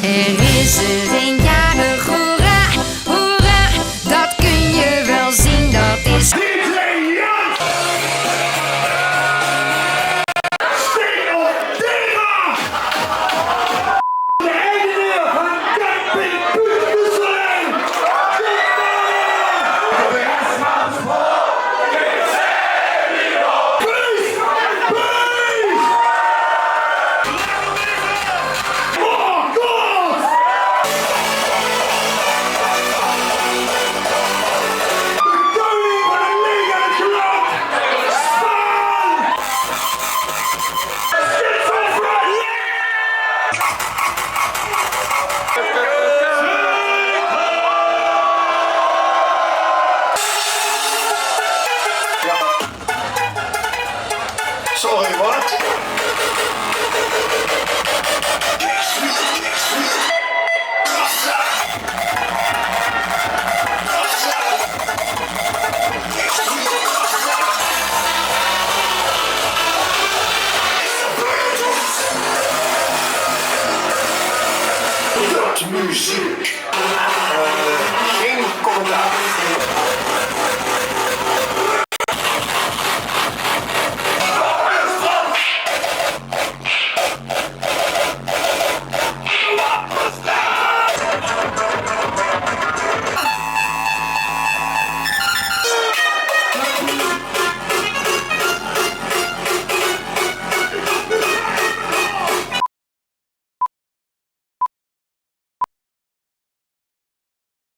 Er is er een jarig, hoera, hoera, dat kun je wel zien, dat is... Sorry, wat? Dat muziek. Geen commentaar.